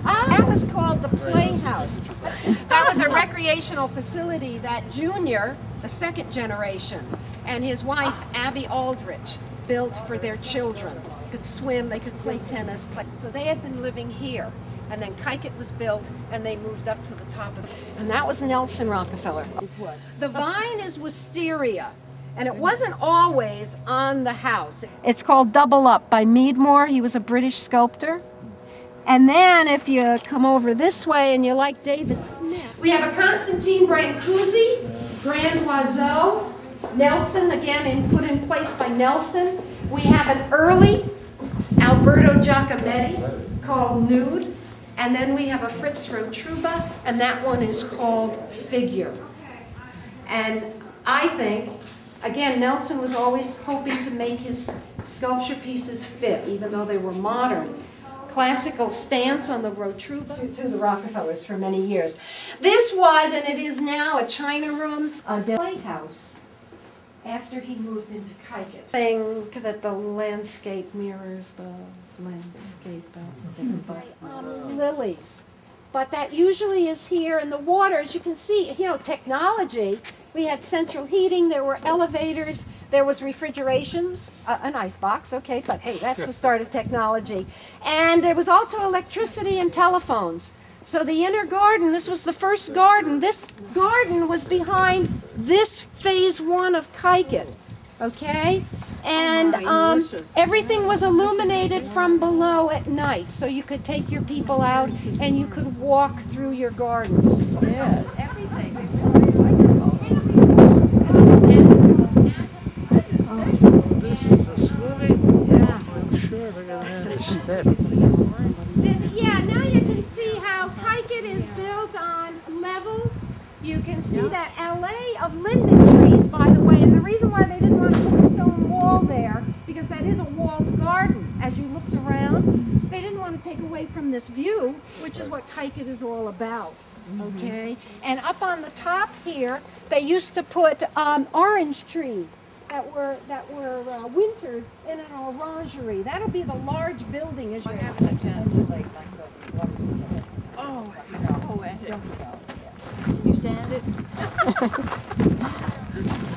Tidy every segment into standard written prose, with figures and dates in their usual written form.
That was called the Playhouse. That was a recreational facility that Junior, the second generation, and his wife, Abby Aldrich, built for their children. They could swim, they could play tennis. So they had been living here. And then Kykuit was built, and they moved up to the top of it. And that was Nelson Rockefeller. The vine is wisteria, and it wasn't always on the house. It's called Double Up by Meadmore. He was a British sculptor. And then if you come over this way and you like David Smith, we have a Constantine Brancusi, Grand Oiseau, Nelson, again put in place by Nelson. We have an early Alberto Giacometti called Nude. And then we have a Fritz from Truba, and that one is called Figure. And I think, again, Nelson was always hoping to make his sculpture pieces fit, even though they were modern. Classical stance on the Rotruba to the Rockefellers for many years. This was, and it is now, a china room, a playhouse, after he moved into Kykuit. Saying that the landscape mirrors the landscape lilies. But that usually is here in the water. As you can see, technology. We had central heating, there were elevators, there was refrigeration, an ice box, okay, but hey, that's the start of technology. And there was also electricity and telephones. So the inner garden, this was the first garden. This garden was behind this phase one of Kykuit, okay? And everything was illuminated from below at night, so you could take your people out and you could walk through your gardens. Yeah, everything. This is the swimming. Yeah, I'm sure they're going to have a steps. Yeah, now you can see how Kykuit is built on levels. You can see that alley of linden trees, by the way, and the reason why they didn't want to put a stone wall there, because that is a walled garden. As you looked around, they didn't want to take away from this view, which is what Kykuit is all about. Okay, and up on the top here, they used to put orange trees that were wintered in an orangery. That'll be the large building as you have a chance to like You stand it?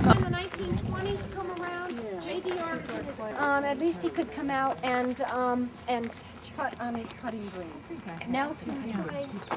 When the 1920s come around, J.D.R. was in his, at least he could come out and putt on his putting green. Nelson plays.